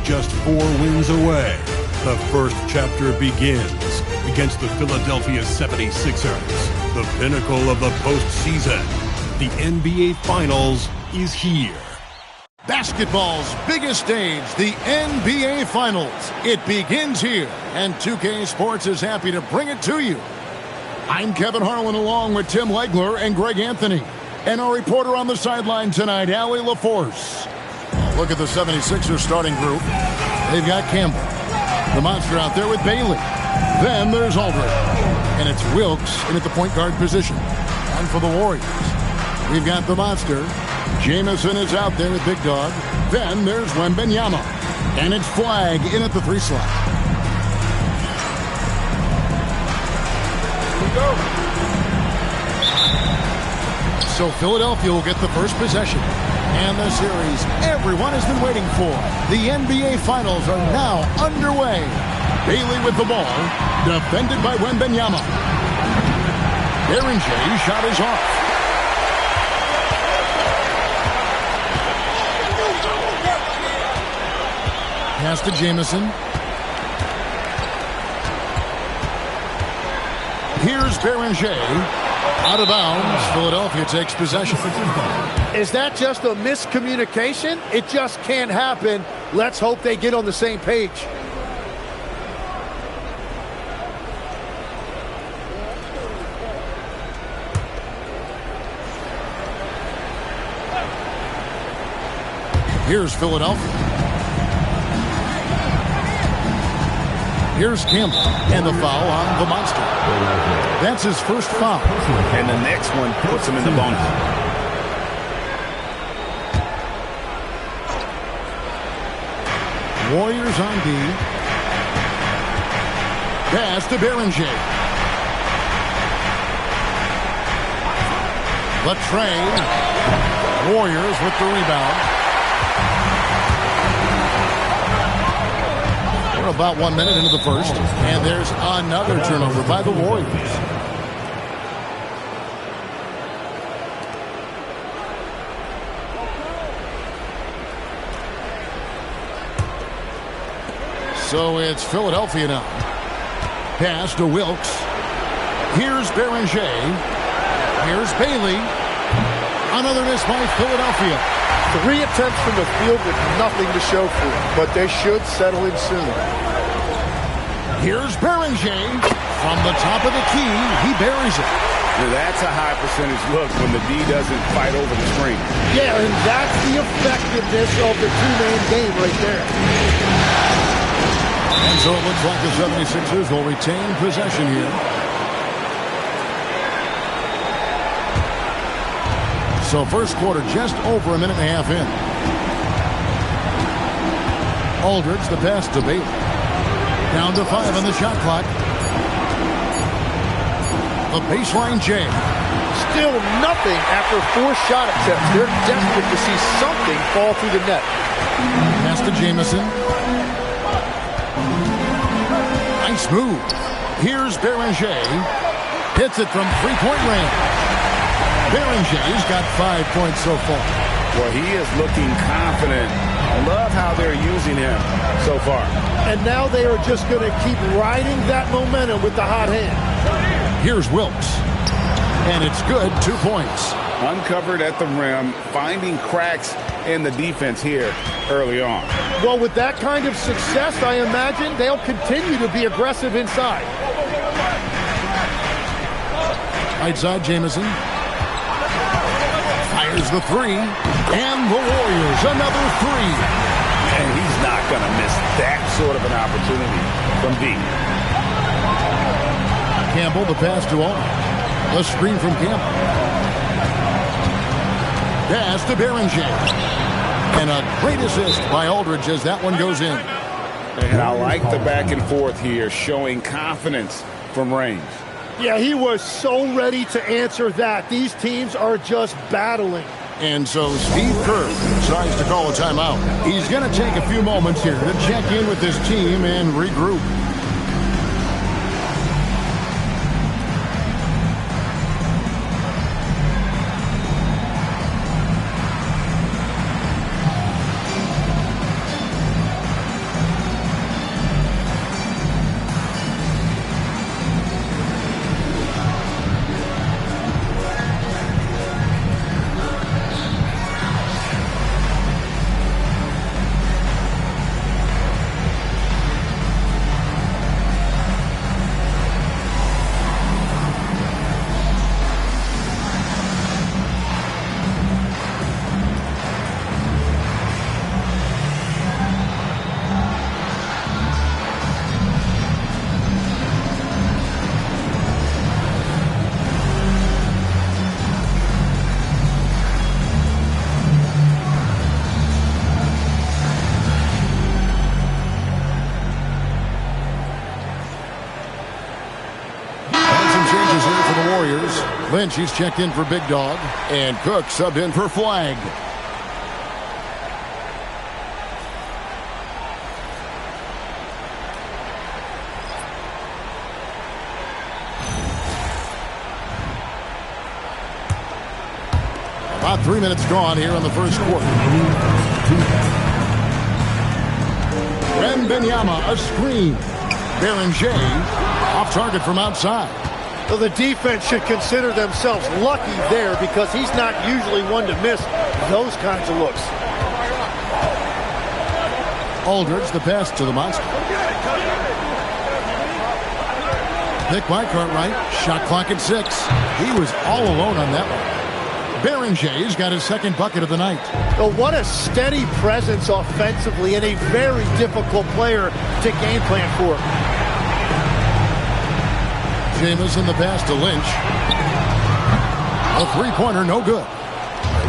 just 4 wins away. The first chapter begins against the Philadelphia 76ers. The pinnacle of the postseason. The NBA Finals is here. Basketball's biggest stage, the NBA Finals. It begins here, and 2K Sports is happy to bring it to you. I'm Kevin Harlan along with Tim Legler and Greg Anthony. And our reporter on the sideline tonight, Allie LaForce. Look at the 76ers starting group. They've got Campbell. The monster out there with Bailey. Then there's Aldridge. And it's Wilkes in at the point guard position. And for the Warriors, we've got the monster. Jamison is out there with Big Dog. Then there's Wembanyama. And it's Flagg in at the 3 slot. Here we go. So Philadelphia will get the first possession. And the series everyone has been waiting for. The NBA Finals are now underway. Bailey with the ball. Defended by Wembanyama. Berenger's shot is off. Pass to Jamison. Here's Berenger. Out of bounds. Philadelphia takes possession. Is that just a miscommunication? It just can't happen. Let's hope they get on the same page. Here's Philadelphia. Here's Campbell, and the foul on the monster. That's his first foul. And the next one puts him in the bonus. Warriors on D. Pass to Berenger. Latrey. Warriors with the rebound. We're about 1 minute into the first, and there's another turnover by the Warriors. So it's Philadelphia now. Pass to Wilkes. Here's Berenger. Here's Bailey. Another miss by Philadelphia. 3 attempts from the field with nothing to show for it, but they should settle in soon. Here's Berenger. From the top of the key, he buries it. Now that's a high percentage look when the D doesn't fight over the screen. Yeah, and that's the effectiveness of the 2-man game right there. And so it looks like the 76ers will retain possession here. So first quarter just over a minute and a half in. Aldridge, the pass to Bailey. Down to 5 on the shot clock. The baseline J. Still nothing after 4 shot attempts. They're desperate to see something fall through the net. Pass to Jamison. Nice move. Here's Berenger. Hits it from 3-point range. Berenger's got 5 points so far. Well, he is looking confident. I love how they're using him so far. And now they are just going to keep riding that momentum with the hot hand. Here's Wilkes. And it's good. 2 points. Uncovered at the rim, finding cracks in the defense here early on. Well, with that kind of success, I imagine they'll continue to be aggressive inside. Right side, Jamison. Fires the 3. And the Warriors, another 3. And he's not going to miss that sort of an opportunity from deep. Campbell, the pass to Aldridge. A screen from Campbell. Pass to Berenger. And a great assist by Aldridge as that one goes in. And I like the back and forth here, showing confidence from range. Yeah, he was so ready to answer that. These teams are just battling. And so Steve Kerr decides to call a timeout. He's going to take a few moments here to check in with his team and regroup. Warriors. Lynch, he's checked in for Big Dog. And Cook subbed in for Flag. About 3 minutes gone here in the first quarter. Wembanyama, a screen. Beringer off target from outside. Well, the defense should consider themselves lucky there because he's not usually one to miss those kinds of looks. Aldridge, the pass to the monster. Pick by Cartwright. Shot clock at 6. He was all alone on that one. Berenger's got his second bucket of the night. Well, what a steady presence offensively and a very difficult player to game plan for. Jamison the pass to Lynch. A three-pointer, no good.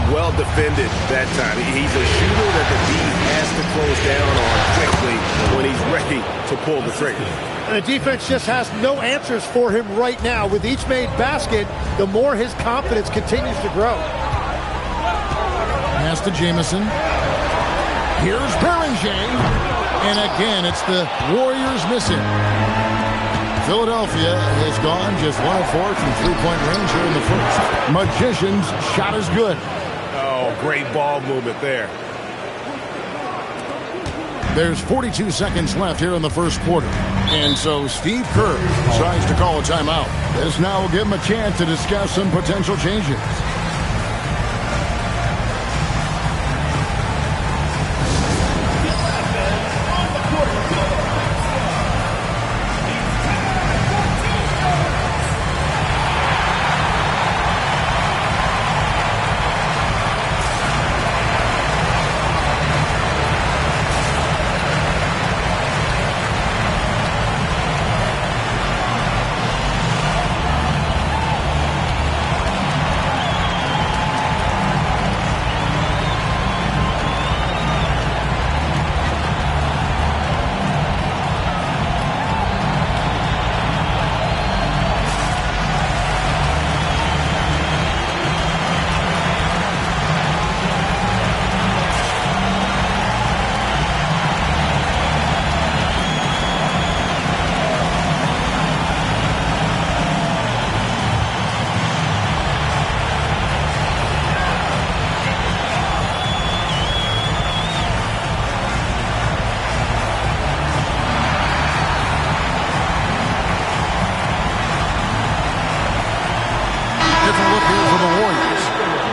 Well defended that time. He's a shooter that the D has to close down on quickly when he's ready to pull the trigger. And the defense just has no answers for him right now. With each made basket, the more his confidence continues to grow. Pass to Jamison. Here's Beringer. And again, it's the Warriors missing. Philadelphia has gone just 1 of 4 from three-point range here in the first. Magician's shot is good. Oh, great ball movement there. There's 42 seconds left here in the first quarter. And so Steve Kerr decides to call a timeout. This now will give him a chance to discuss some potential changes.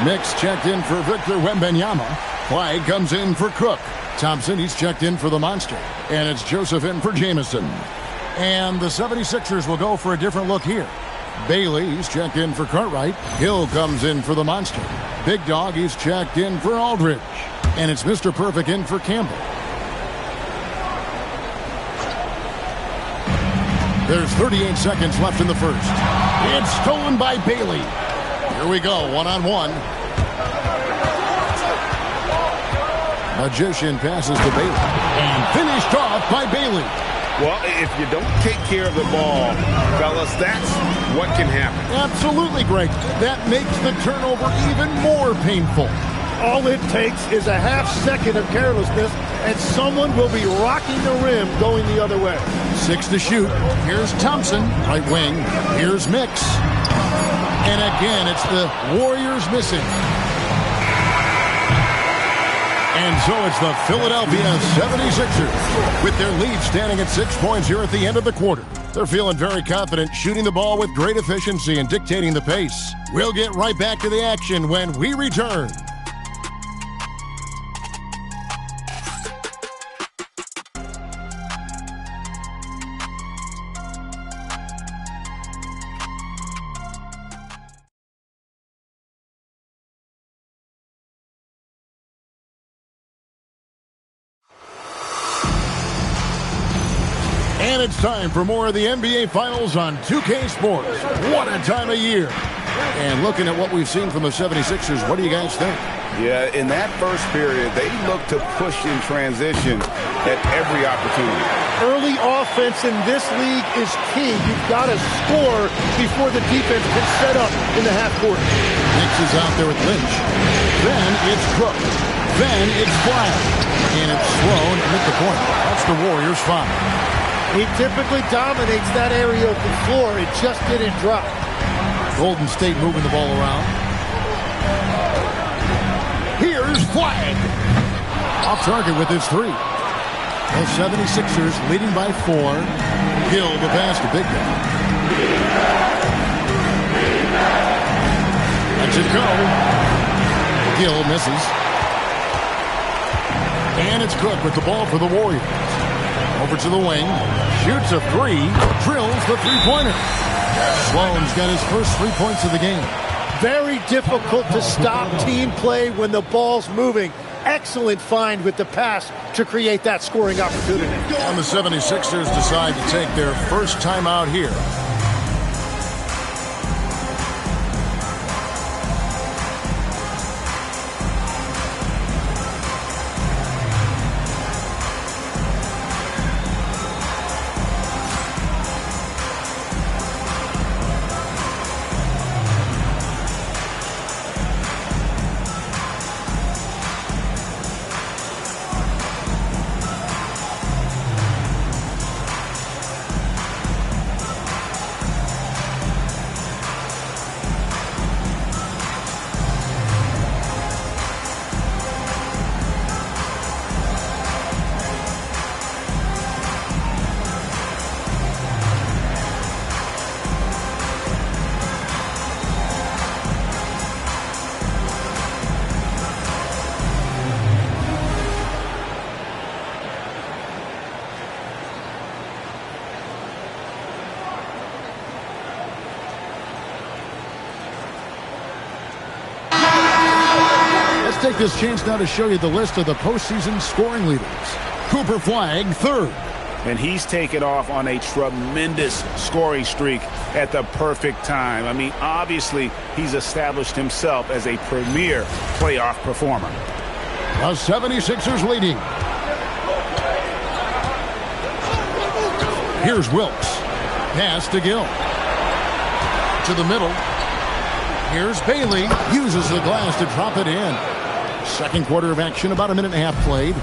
Mix checked in for Victor Wembanyama. Clyde comes in for Cook. Thompson, he's checked in for the Monster. And it's Joseph in for Jamison. And the 76ers will go for a different look here. Bailey, he's checked in for Cartwright. Hill comes in for the Monster. Big Dog, he's checked in for Aldridge. And it's Mr. Perfect in for Campbell. There's 38 seconds left in the first. It's stolen by Bailey. Here we go, one-on-one. Magician passes to Bailey. And finished off by Bailey. Well, if you don't take care of the ball, fellas, that's what can happen. Absolutely, Greg. That makes the turnover even more painful. All it takes is a half second of carelessness, and someone will be rocking the rim going the other way. 6 to shoot. Here's Thompson, right wing. Here's Mix. And again, it's the Warriors missing. And so it's the Philadelphia 76ers with their lead standing at 6 points here at the end of the quarter. They're feeling very confident, shooting the ball with great efficiency and dictating the pace. We'll get right back to the action when we return. And it's time for more of the NBA Finals on 2K Sports. What a time of year. And looking at what we've seen from the 76ers, what do you guys think? Yeah, in that first period, they looked to push in transition at every opportunity. Early offense in this league is key. You've got to score before the defense can set up in the half court. Nix is out there with Lynch. Then it's Crook. Then it's Flagg. And it's Sloan at the point. That's the Warriors' foul. He typically dominates that area of the floor. It just didn't drop. Golden State moving the ball around. Here's Flagg. Off target with his three. The 76ers leading by 4. Gill the pass to Big guy. Lets it go. Gill misses. And it's Cook with the ball for the Warriors. Over to the wing. Shoots a three. Drills the three-pointer. Sloan's got his first 3 points of the game. Very difficult to stop team play when the ball's moving. Excellent find with the pass to create that scoring opportunity. And the 76ers decide to take their first timeout here. Take this chance now to show you the list of the postseason scoring leaders. Cooper Flagg, 3rd. And he's taken off on a tremendous scoring streak at the perfect time. I mean, obviously, he's established himself as a premier playoff performer. The 76ers leading. Here's Wilkes. Pass to Gill. To the middle. Here's Bailey. Uses the glass to drop it in. Second quarter of action, about a minute and a half played.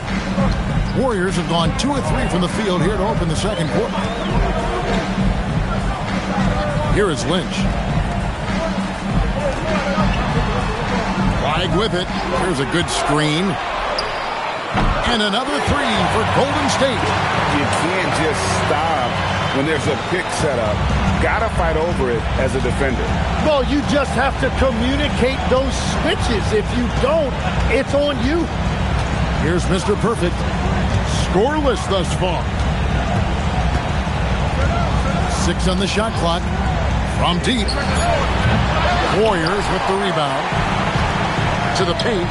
Warriors have gone 2 of 3 from the field here to open the second quarter. Here is Lynch. Flagg with it. Here's a good screen. And another three for Golden State. You can't just stop when there's a pick set up. Gotta fight over it as a defender. Well, you just have to communicate those switches. If you don't, it's on you. Here's Mr. Perfect. Scoreless thus far. 6 on the shot clock. From deep. Warriors with the rebound. To the paint.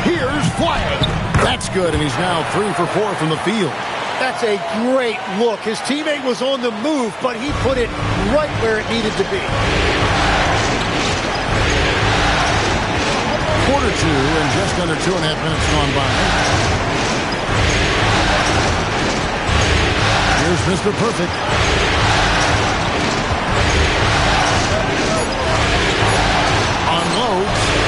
Here's Flagg. That's good, and he's now 3 for 4 from the field. That's a great look. His teammate was on the move, but he put it right where it needed to be. Quarter 2 and just under 2.5 minutes gone by. Here's Mr. Perfect. Unloads.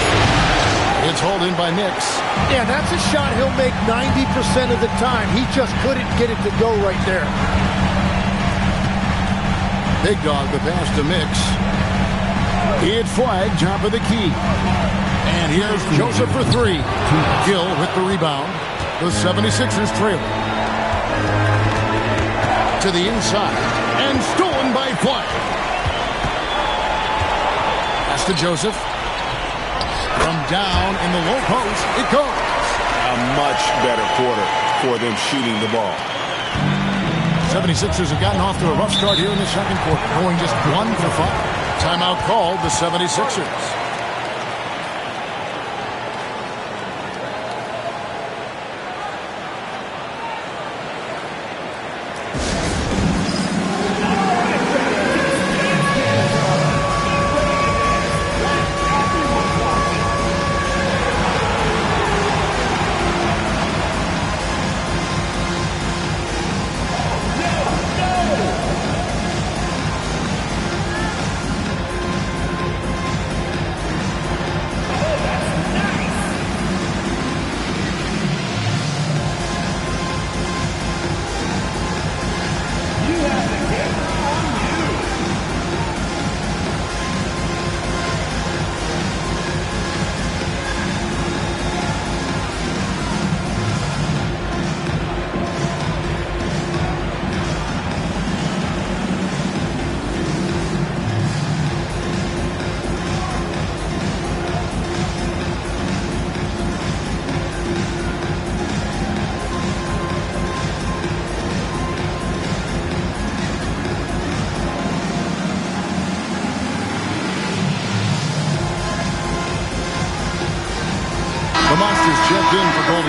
It's hauled in by Nix. Yeah, that's a shot he'll make 90% of the time. He just couldn't get it to go right there. Big Dog the pass to Mix. It's Flagg, top of the key. And here's Joseph for 3. Gill with the rebound. The 76ers trail. To the inside. And stolen by Flagg. Pass to Joseph. From down in the low post, it goes. A much better quarter for them shooting the ball. 76ers have gotten off to a rough start here in the second quarter, going just 1 for 5. Timeout called the 76ers.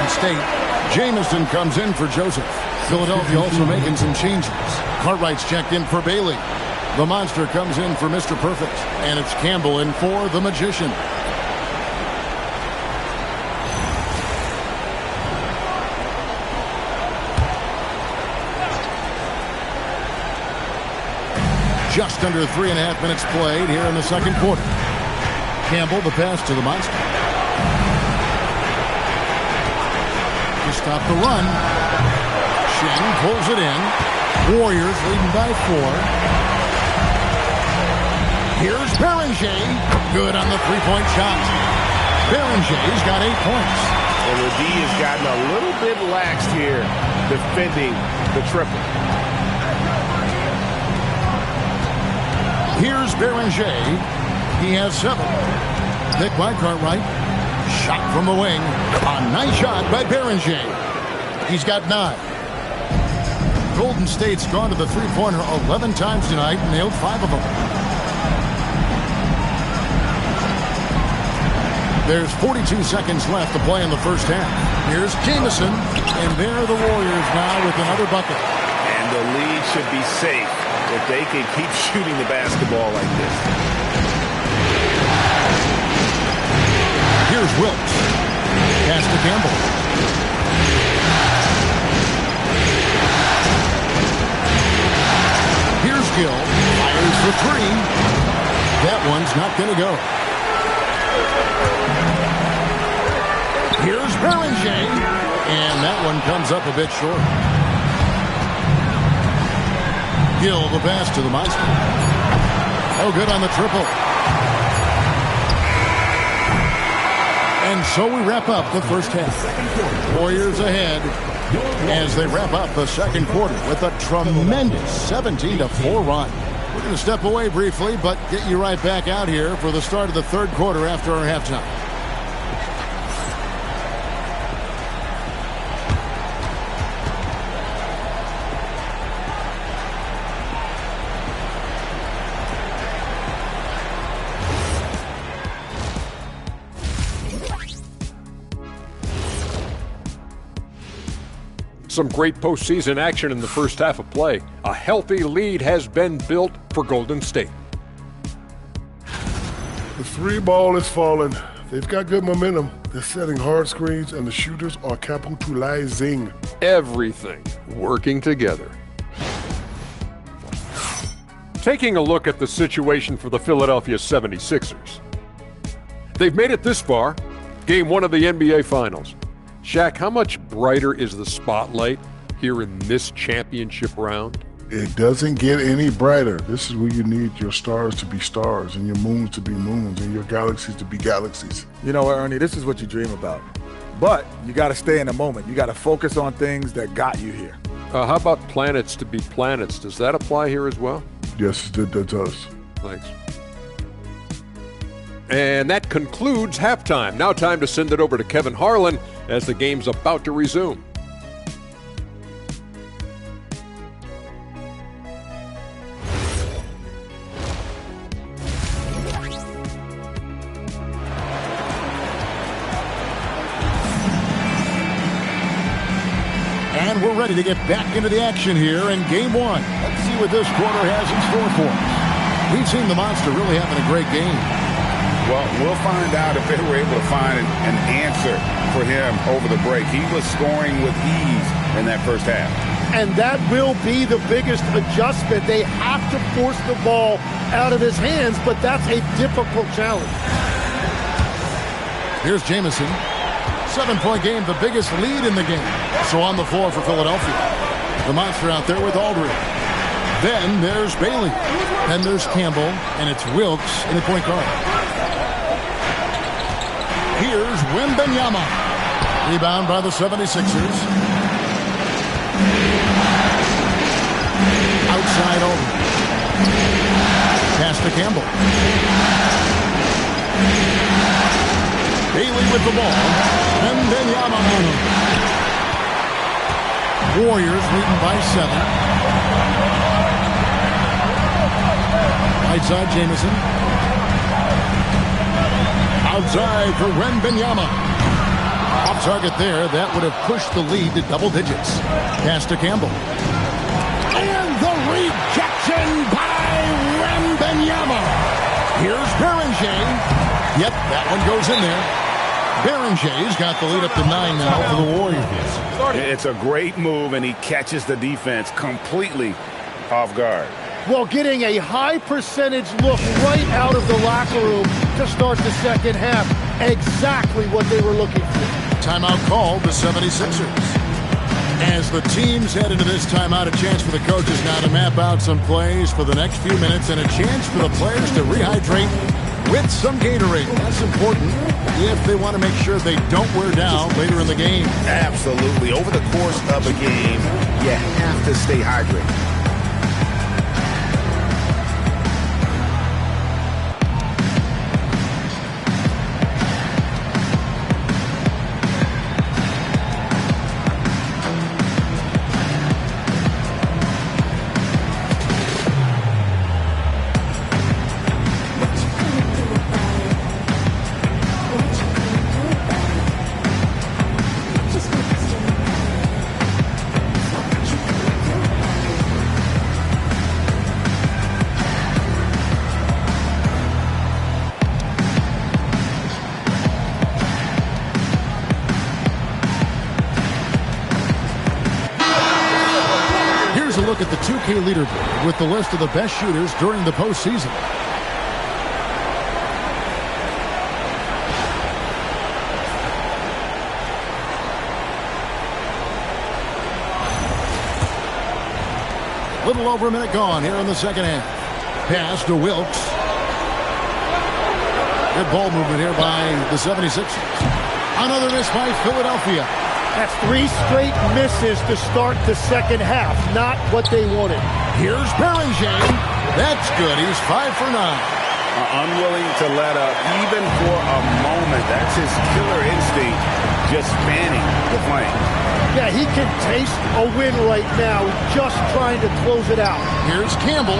Golden State. Jamison comes in for Joseph. Philadelphia also making some changes. Cartwright's checked in for Bailey. The Monster comes in for Mr. Perfect. And it's Campbell in for the Magician. Just under 3.5 minutes played here in the second quarter. Campbell, the pass to the Monster. To stop the run. Shen pulls it in. Warriors leading by 4. Here's Beringer. Good on the three-point shot. Berenger's got 8 points. And the D has gotten a little bit laxed here defending the triple. Here's Beringer. He has 7. Pick by Cartwright. Shot from the wing. A nice shot by Beringer. He's got 9. Golden State's gone to the three-pointer 11 times tonight and nailed 5 of them. There's 42 seconds left to play in the first half. Here's Jamison. And there are the Warriors now with another bucket. And the lead should be safe if they can keep shooting the basketball like this. Here's Wilkes. Pass to Campbell. Here's Gill. Fires for 3. That one's not going to go. Here's Beringer. And that one comes up a bit short. Gill, the pass to the Monster. Oh, good on the triple. And so we wrap up the first half. Warriors ahead as they wrap up the second quarter with a tremendous 17-4 run. We're going to step away briefly, but get you right back out here for the start of the third quarter after our halftime. Some great postseason action in the first half of play. A healthy lead has been built for Golden State. The three ball is falling. They've got good momentum. They're setting hard screens, and the shooters are capitalizing. Everything working together. Taking a look at the situation for the Philadelphia 76ers. They've made it this far. Game 1 of the NBA Finals. Shaq, how much brighter is the spotlight here in this championship round? It doesn't get any brighter. This is where you need your stars to be stars and your moons to be moons and your galaxies to be galaxies. You know what, Ernie, this is what you dream about. But you got to stay in the moment. You got to focus on things that got you here. How about planets to be planets? Does that apply here as well? Yes, that does. Thanks. And that concludes halftime. Now time to send it over to Kevin Harlan as the game's about to resume. And we're ready to get back into the action here in Game 1. Let's see what this quarter has in store for us. We've seen the Monster really having a great game. Well, we'll find out if they were able to find an answer for him over the break. He was scoring with ease in that first half. And that will be the biggest adjustment. They have to force the ball out of his hands, but that's a difficult challenge. Here's Jamison. 7-point game, the biggest lead in the game. So on the floor for Philadelphia. The Monster out there with Aldridge. Then there's Bailey. Then there's Campbell. And it's Wilkes in the point guard. Here's Wembanyama. Rebound by the 76ers. Outside over. Pass to Campbell. Bailey with the ball. Wembanyama on him. Warriors leading by 7. Right side, Jamison. Outside for Wembanyama. Off target there. That would have pushed the lead to double digits. Pass to Campbell. And the rejection by Wembanyama. Here's Beringer. Yep, that one goes in there. Berenger's got the lead up to 9 now for the Warriors. It's a great move, and he catches the defense completely off guard. Well, getting a high percentage look right out of the locker room to start the second half. Exactly what they were looking for. Timeout called, the 76ers. As the teams head into this timeout, a chance for the coaches now to map out some plays for the next few minutes and a chance for the players to rehydrate with some Gatorade. That's important if they want to make sure they don't wear down later in the game. Absolutely. Over the course of a game, you have to stay hydrated. Look at the 2K leaderboard with the list of the best shooters during the postseason. Little over a minute gone here in the second half. Pass to Wilkes. Good ball movement here by the 76ers. Another miss by Philadelphia. That's 3 straight misses to start the second half. Not what they wanted. Here's Beringer. That's good. He's 5 for 9. Unwilling to let up even for a moment. That's his killer instinct, just fanning the flame. Yeah, he can taste a win right now, just trying to close it out. Here's Campbell.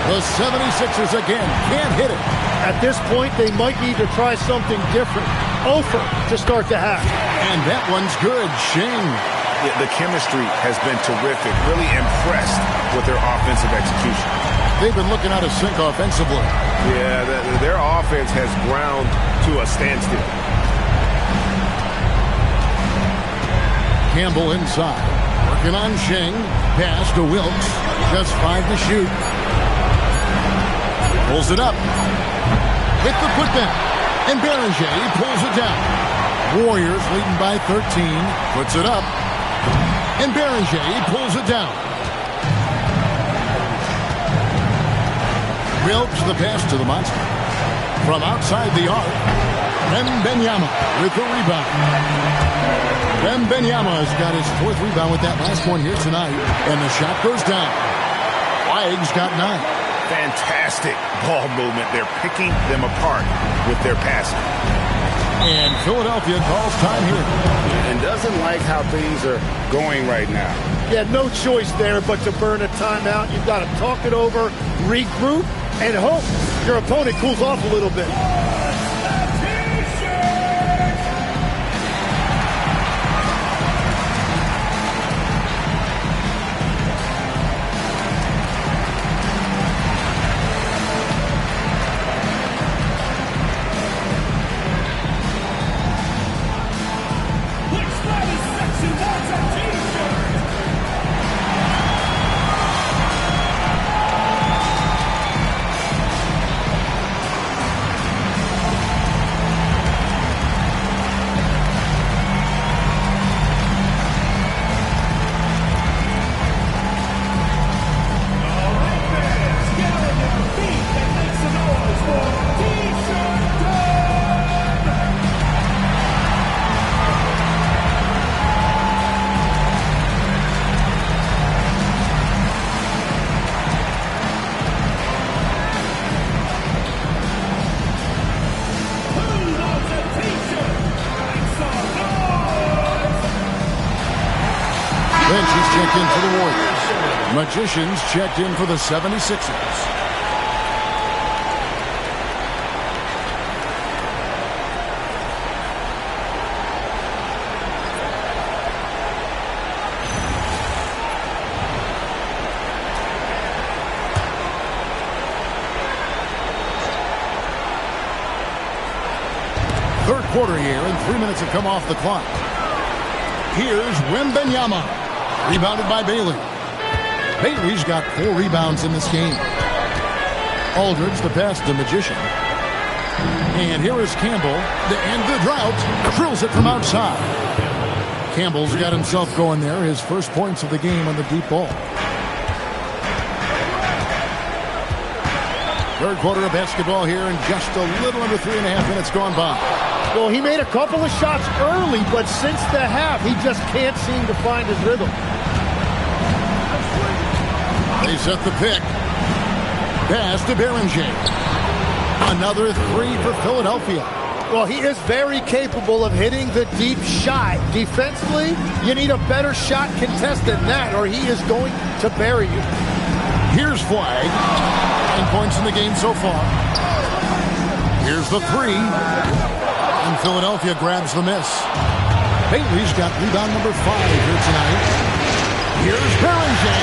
The 76ers again can't hit it. At this point, they might need to try something different. Over to start the half. And that one's good. Shing. The chemistry has been terrific. Really impressed with their offensive execution. They've been looking out of sync offensively. Yeah, their offense has ground to a standstill. Campbell inside. Working on Shing. Pass to Wilkes. Just 5 to shoot. Pulls it up. With the putback. And Beringer pulls it down. Warriors leading by 13. Puts it up. And Beringer pulls it down. Wilkes the pass to the monster. From outside the arc. Wembanyama with the rebound. Wembanyama has got his 4th rebound with that last one here tonight. And the shot goes down. Wags got 9. Fantastic ball movement. They're picking them apart with their passing. And Philadelphia calls time here. And doesn't like how things are going right now. Yeah, no choice there but to burn a timeout. You've got to talk it over, regroup, and hope your opponent cools off a little bit. Benches checked in for the Warriors. Magicians checked in for the 76ers. quarter here, and 3 minutes have come off the clock. Here's Wembanyama. Rebounded by Bailey. Bailey's got 4 rebounds in this game. Aldridge, the pass to Magician. And here is Campbell to end the drought. Drills it from outside. Campbell's got himself going there. His first points of the game on the deep ball. Third quarter of basketball here, and just a little under 3.5 minutes gone by. Well, he made a couple of shots early, but since the half, he just can't seem to find his rhythm. They set the pick. Pass to Berenger. Another 3 for Philadelphia. Well, he is very capable of hitting the deep shot. Defensively, you need a better shot contest than that, or he is going to bury you. Here's Flag. 9 points in the game so far. Here's the 3. And Philadelphia grabs the miss. Bailey's got rebound number 5 here tonight. Here's Berenger.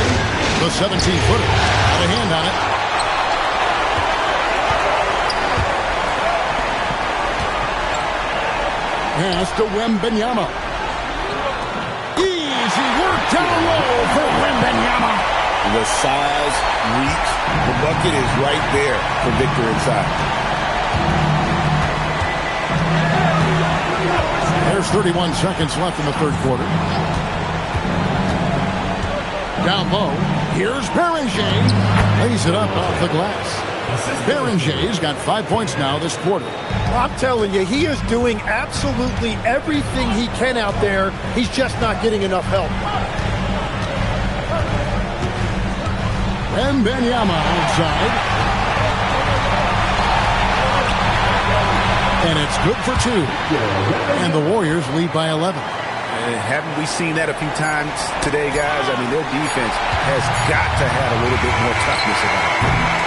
The 17-footer. Got a hand on it. Pass to Wembanyama. Easy work down low for Wembanyama. The size, reach, the bucket is right there for Victor inside. There's 31 seconds left in the third quarter. Down low. Here's Berenger. Lays it up off the glass. Berenger's got 5 points now this quarter. I'm telling you, he is doing absolutely everything he can out there. He's just not getting enough help. Wembanyama outside. And it's good for 2. And the Warriors lead by 11. Haven't we seen that a few times today, guys? I mean, their defense has got to have a little bit more toughness about it.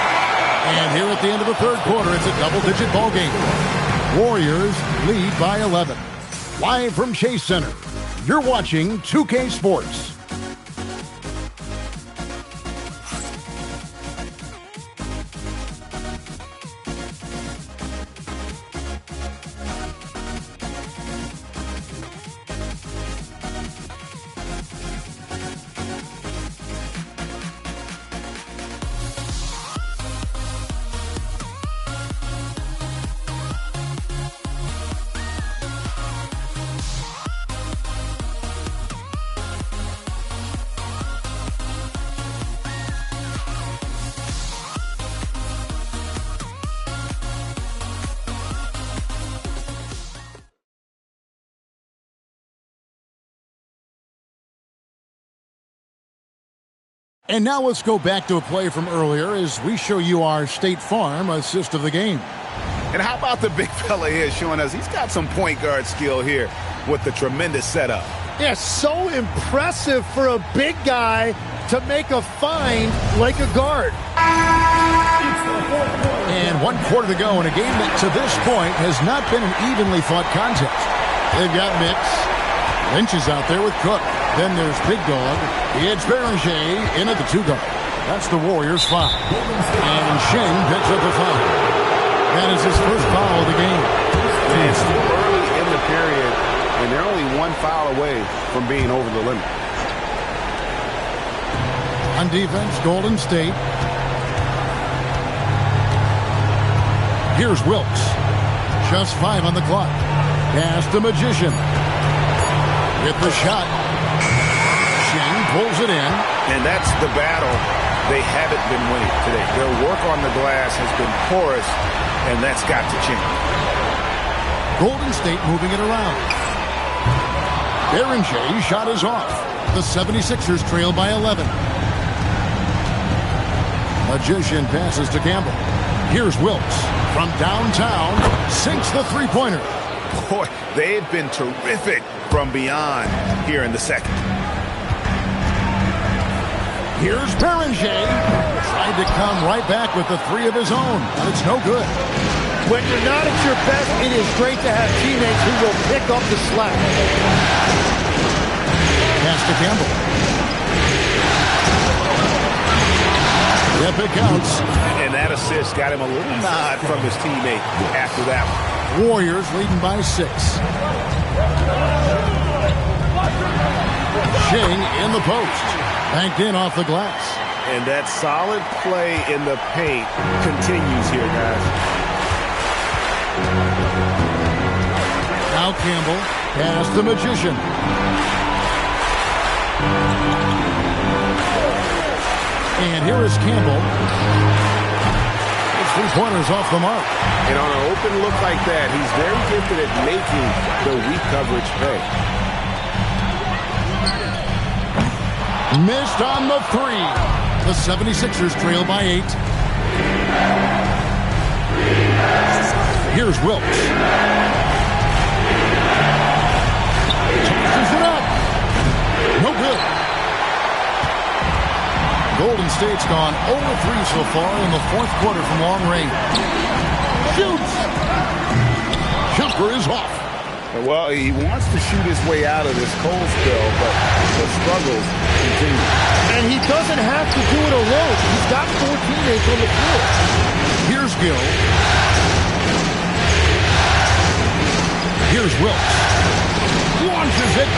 And here at the end of the third quarter, it's a double-digit ball game. Warriors lead by 11. Live from Chase Center, you're watching 2K Sports. And now let's go back to a play from earlier as we show you our State Farm assist of the game. And how about the big fella here showing us he's got some point guard skill here with the tremendous setup. Yeah, so impressive for a big guy to make a find like a guard. And 1 quarter to go in a game that to this point has not been an evenly fought contest. They've got Mix. Lynch is out there with Cook. Then there's Big Dog. It's Berenger in at the 2-guard. That's the Warriors' 5. And Shane picks up the foul. That is his first foul of the game. And it's still early in the period, and they're only 1 foul away from being over the limit. On defense, Golden State. Here's Wilkes. Just 5 on the clock. Pass to Magician. With the shot. Shane pulls it in. And that's the battle they haven't been winning today. Their work on the glass has been porous, and that's got to change. Golden State moving it around. Berenger's shot is off. The 76ers trail by 11. Magician passes to Campbell. Here's Wilkes. From downtown, sinks the three-pointer. Boy, they've been terrific from beyond here in the second. Here's Berenger. Tried to come right back with the 3 of his own, but it's no good. When you're not at your best, it is great to have teammates who will pick up the slack. Pass to Campbell. Yep, it counts. And that assist got him a little nod from his teammate after that one. Warriors leading by 6. Shing in the post. Banked in off the glass. And that solid play in the paint continues here, guys. Now Campbell has the Magician. And here is Campbell. His three-pointers off the mark. And on an open look like that, he's very gifted at making the weak coverage pay. Missed on the 3. The 76ers trail by 8. Here's Wilkes. Tosses it up. No good. Golden State's gone 0-3 so far in the fourth quarter from long range. Shoots. Jumper is off. Well, he wants to shoot his way out of this cold spell, but the struggles continue. And he doesn't have to do it alone. He's got 4 teammates on the floor. Here's Gill. Here's Wilkes. Launches it.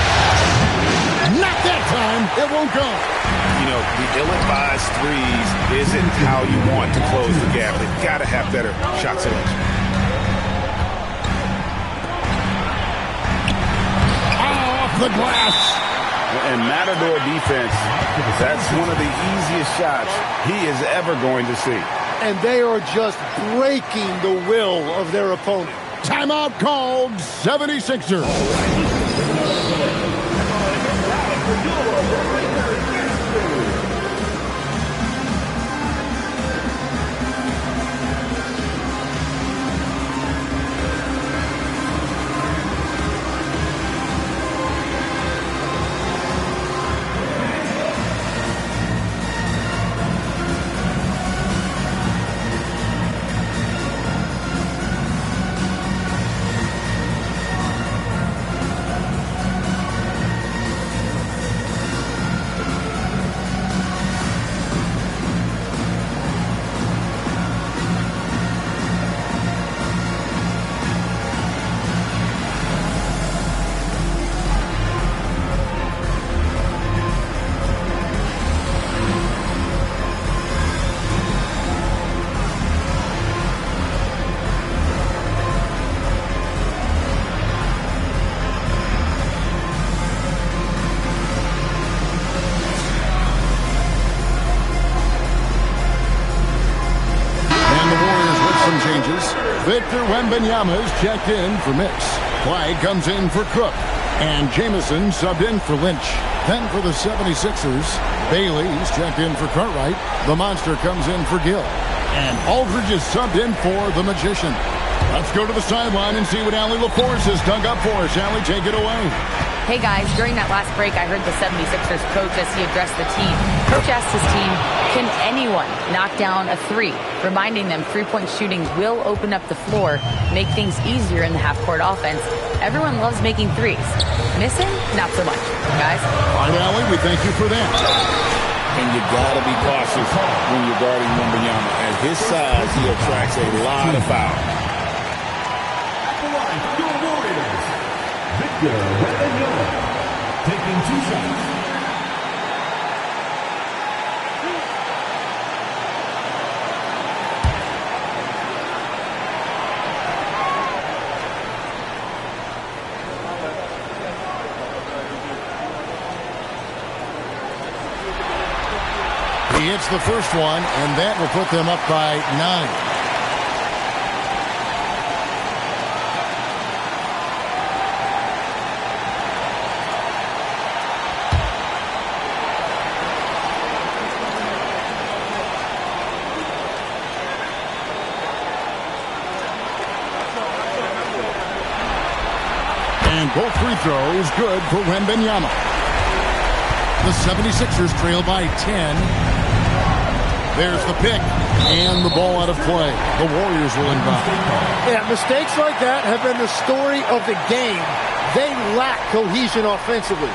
Not that time. It won't go. You know, the ill-advised threes isn't how you want to close the gap. They've got to have better shot selection. Off the glass. And Matador defense, that's one of the easiest shots he is ever going to see. And they are just breaking the will of their opponent. Timeout called, 76ers. Victor Wembanyama is checked in for Mix. Clyde comes in for Cook. And Jamison subbed in for Lynch. Then for the 76ers, Bailey's checked in for Cartwright. The Monster comes in for Gill. And Aldridge is subbed in for the Magician. Let's go to the sideline and see what Allie LaForce has dug up for us. Allie, take it away. Hey guys, during that last break, I heard the 76ers coach as he addressed the team. Coach asked his team, can anyone knock down a 3? Reminding them three-point shooting will open up the floor, make things easier in the half-court offense. Everyone loves making threes. Missing? Not so much. Guys? All right, Allie, we thank you for that. And you gotta be cautious when you're guarding Wembanyama. At his size, he attracts a lot of fouls. Victor Wembanyama taking 2 shots. He hits the first one, and that will put them up by 9. And both free throws good for Wembanyama. The 76ers trail by 10. There's the pick and the ball out of play. The Warriors will inbound. Yeah, mistakes like that have been the story of the game. They lack cohesion offensively.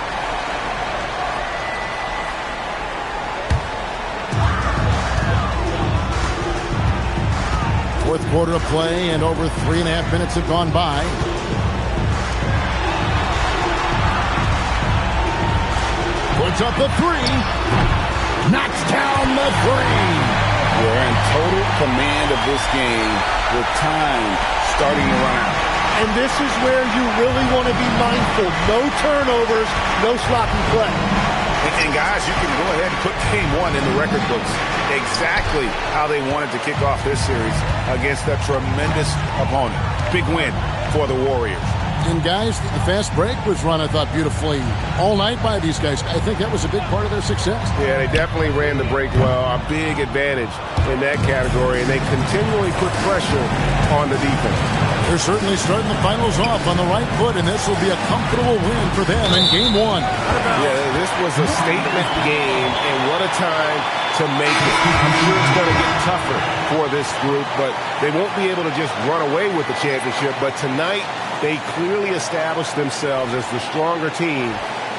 Fourth quarter of play, and over 3.5 minutes have gone by. Puts up the three. Knocks down the three. We're in total command of this game with time starting to run out. And this is where you really want to be mindful. No turnovers, no sloppy play. And guys, you can go ahead and put game one in the record books. Exactly how they wanted to kick off this series against a tremendous opponent. Big win for the Warriors. And guys, the fast break was run, I thought, beautifully all night by these guys. I think that was a big part of their success. Yeah, they definitely ran the break well. A big advantage in that category, and they continually put pressure on the defense. They're certainly starting the finals off on the right foot, and this will be a comfortable win for them in game one. Yeah, this was a statement game, and what a time to make it. I'm sure it's going to get tougher for this group, but they won't be able to just run away with the championship. But tonight, they clearly established themselves as the stronger team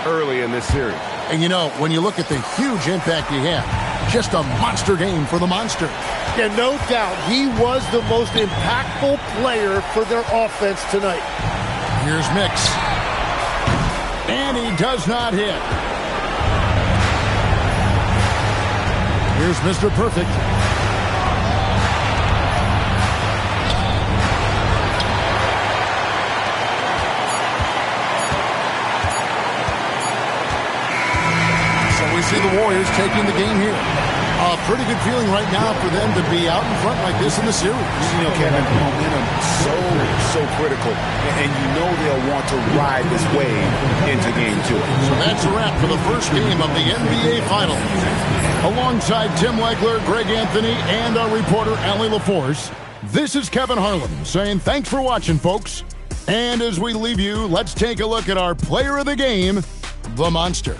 early in this series. And you know, when you look at the huge impact he had, just a monster game for the Monster. Yeah, no doubt. He was the most impactful player for their offense tonight. Here's Mix. And he does not hit. Here's Mr. Perfect. We see the Warriors taking the game here. A pretty good feeling right now for them to be out in front like this in the series. You know, Kevin, momentum so critical. And you know they'll want to ride this wave into game two. So that's a wrap for the first game of the NBA Finals. Alongside Tim Legler, Greg Anthony, and our reporter, Allie LaForce, this is Kevin Harlan saying thanks for watching, folks. And as we leave you, let's take a look at our player of the game, the Monster.